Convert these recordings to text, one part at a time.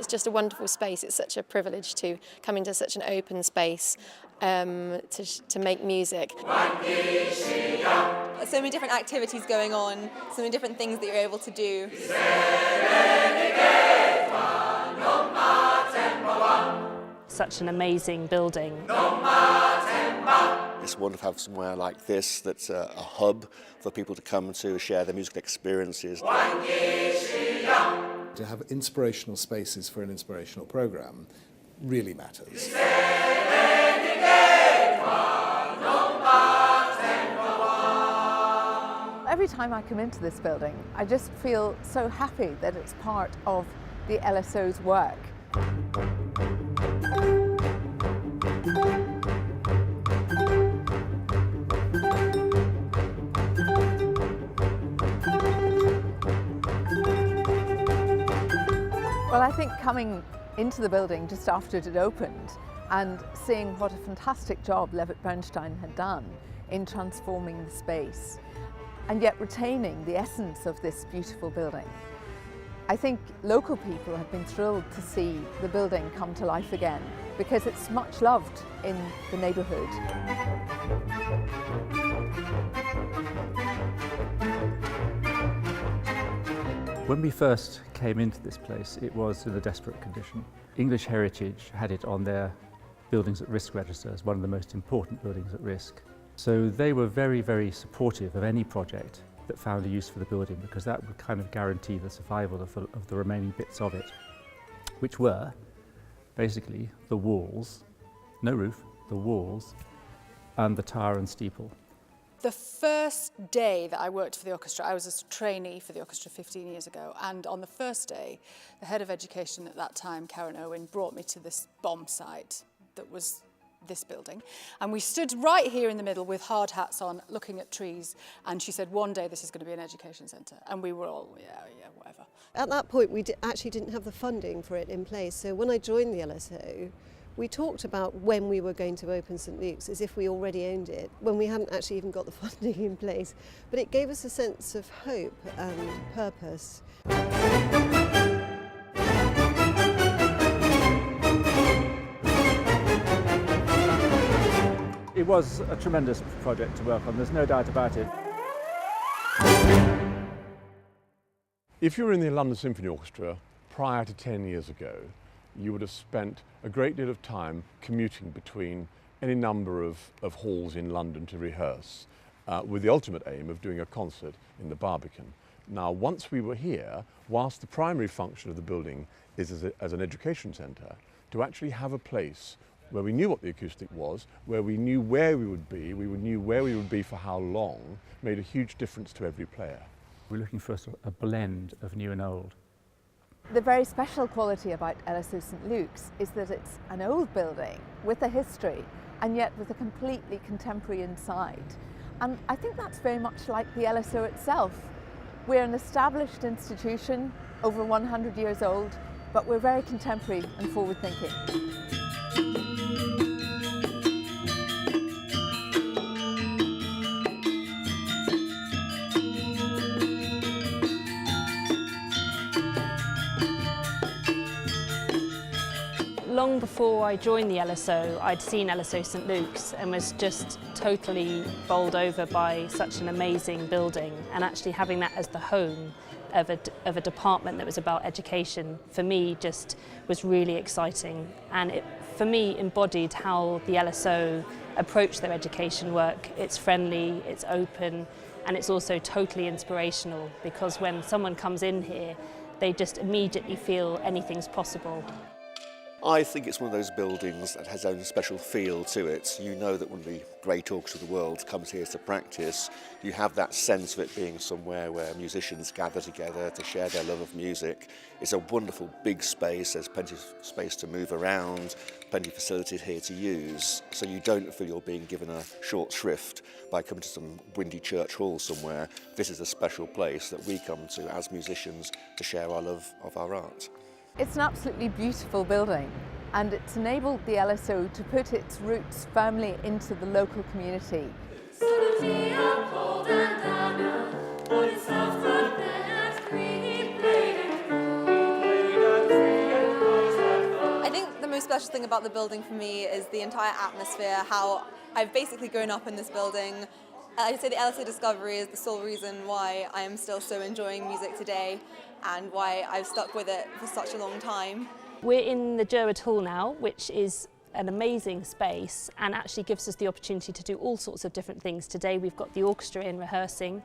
It's just a wonderful space. It's such a privilege to come into such an open space to make music. So many different activities going on, so many different things that you're able to do. Such an amazing building. It's wonderful to have somewhere like this that's a hub for people to come to share their musical experiences. To have inspirational spaces for an inspirational programme really matters. Every time I come into this building, I just feel so happy that it's part of the LSO's work. Well, I think coming into the building just after it had opened and seeing what a fantastic job Levitt Bernstein had done in transforming the space and yet retaining the essence of this beautiful building. I think local people have been thrilled to see the building come to life again because it's much loved in the neighbourhood. When we first came into this place, it was in a desperate condition. English Heritage had it on their Buildings at Risk register as one of the most important buildings at risk. So they were very, very supportive of any project that found a use for the building, because that would kind of guarantee the survival of the remaining bits of it, which were basically the walls, no roof, the walls, and the tower and steeple. The first day that I worked for the orchestra, I was a trainee for the orchestra 15 years ago, and on the first day, the head of education at that time, Karen Owen, brought me to this bomb site that was this building, and we stood right here in the middle with hard hats on, looking at trees, and she said, one day this is going to be an education centre, and we were all, yeah, whatever. At that point, we actually didn't have the funding for it in place, so when I joined the LSO, we talked about when we were going to open St Luke's as if we already owned it, when we hadn't actually even got the funding in place. But it gave us a sense of hope and purpose. It was a tremendous project to work on, there's no doubt about it. If you were in the London Symphony Orchestra prior to 10 years ago, you would have spent a great deal of time commuting between any number of halls in London to rehearse, with the ultimate aim of doing a concert in the Barbican. Now, once we were here, whilst the primary function of the building is as an education centre, to actually have a place where we knew what the acoustic was, where we knew where we would be, knew where we would be for how long, made a huge difference to every player. We're looking for a blend of new and old. The very special quality about LSO St Luke's is that it's an old building with a history and yet with a completely contemporary inside. And I think that's very much like the LSO itself. We're an established institution, over 100 years old, but we're very contemporary and forward-thinking. Long before I joined the LSO, I'd seen LSO St Luke's and was just totally bowled over by such an amazing building, and actually having that as the home of a department that was about education, for me just was really exciting, and it for me embodied how the LSO approach their education work. It's friendly, it's open, and it's also totally inspirational, because when someone comes in here, they just immediately feel anything's possible. I think it's one of those buildings that has its own special feel to it. You know that when the great orchestra of the world comes here to practice, you have that sense of it being somewhere where musicians gather together to share their love of music. It's a wonderful big space, there's plenty of space to move around, plenty of facilities here to use, so you don't feel you're being given a short shrift by coming to some windy church hall somewhere. This is a special place that we come to as musicians to share our love of our art. It's an absolutely beautiful building, and it's enabled the LSO to put its roots firmly into the local community. special thing about the building for me is the entire atmosphere, how I've basically grown up in this building. I'd say the LSO Discovery is the sole reason why I am still so enjoying music today and why I've stuck with it for such a long time. We're in the Gerard Hall now, which is an amazing space and actually gives us the opportunity to do all sorts of different things. Today we've got the orchestra in rehearsing.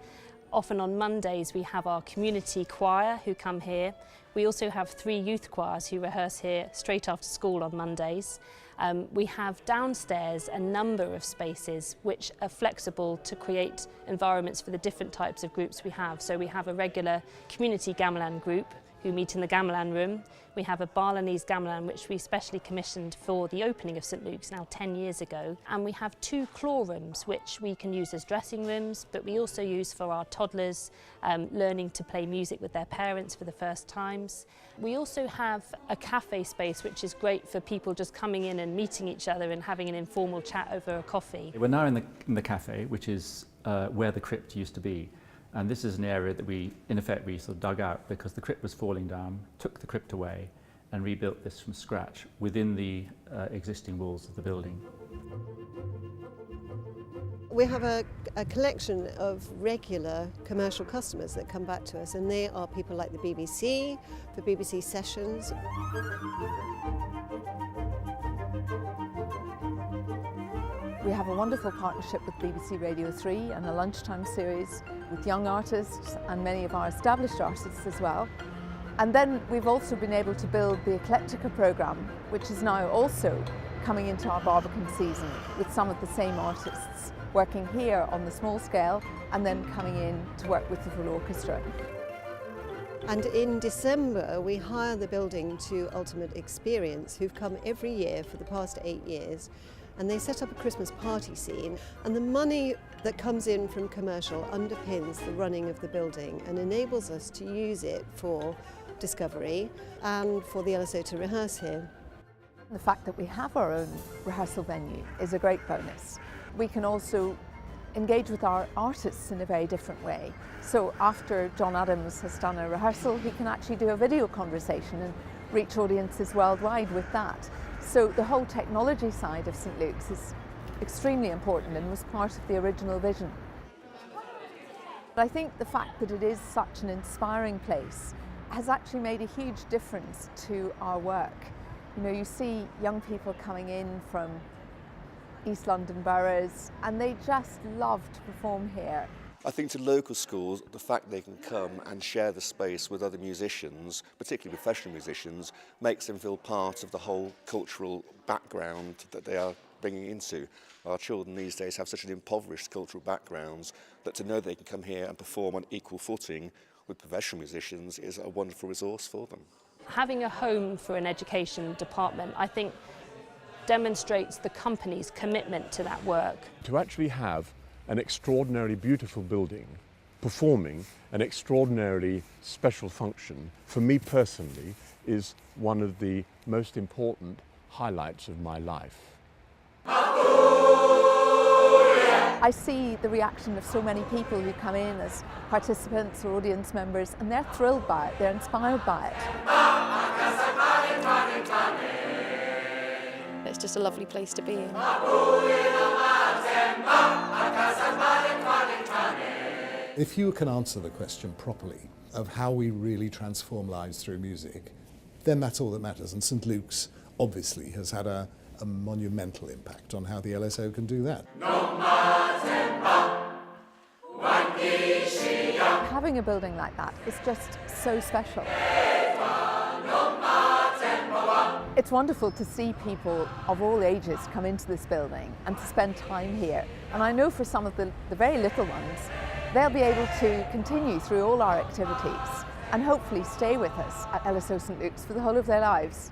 Often on Mondays we have our community choir who come here. We also have 3 youth choirs who rehearse here straight after school on Mondays. We have downstairs a number of spaces which are flexible to create environments for the different types of groups we have. So we have a regular community gamelan group who meet in the gamelan room. We have a Balinese gamelan which we specially commissioned for the opening of St Luke's now 10 years ago. And we have 2 claw rooms which we can use as dressing rooms, but we also use for our toddlers learning to play music with their parents for the first times. We also have a cafe space which is great for people just coming in and meeting each other and having an informal chat over a coffee. We're now in the cafe, which is where the crypt used to be. And this is an area that we sort of dug out because the crypt was falling down, took the crypt away and rebuilt this from scratch within the existing walls of the building. We have a collection of regular commercial customers that come back to us, and they are people like the BBC, for BBC Sessions. We have a wonderful partnership with BBC Radio 3 and a lunchtime series with young artists and many of our established artists as well. And then we've also been able to build the Eclectica programme, which is now also coming into our Barbican season with some of the same artists working here on the small scale and then coming in to work with the full orchestra. And in December, we hire the building to Ultimate Experience, who've come every year for the past 8 years. And they set up a Christmas party scene, and the money that comes in from commercial underpins the running of the building and enables us to use it for discovery and for the LSO to rehearse here. The fact that we have our own rehearsal venue is a great bonus. We can also engage with our artists in a very different way. So after John Adams has done a rehearsal, he can actually do a video conversation and reach audiences worldwide with that. So the whole technology side of St Luke's is extremely important and was part of the original vision. But I think the fact that it is such an inspiring place has actually made a huge difference to our work. You know, you see young people coming in from East London boroughs and they just love to perform here. I think to local schools, the fact they can come and share the space with other musicians, particularly professional musicians, makes them feel part of the whole cultural background that they are bringing into. Our children these days have such an impoverished cultural backgrounds that to know they can come here and perform on equal footing with professional musicians is a wonderful resource for them. Having a home for an education department, I think, demonstrates the company's commitment to that work. To actually have an extraordinarily beautiful building performing an extraordinarily special function, for me personally, is one of the most important highlights of my life. I see the reaction of so many people who come in as participants or audience members, and they're thrilled by it, they're inspired by it. It's just a lovely place to be in. If you can answer the question properly of how we really transform lives through music, then that's all that matters. And St Luke's obviously has had a monumental impact on how the LSO can do that. Having a building like that is just so special. It's wonderful to see people of all ages come into this building and to spend time here. And I know for some of the very little ones, they'll be able to continue through all our activities and hopefully stay with us at LSO St Luke's for the whole of their lives.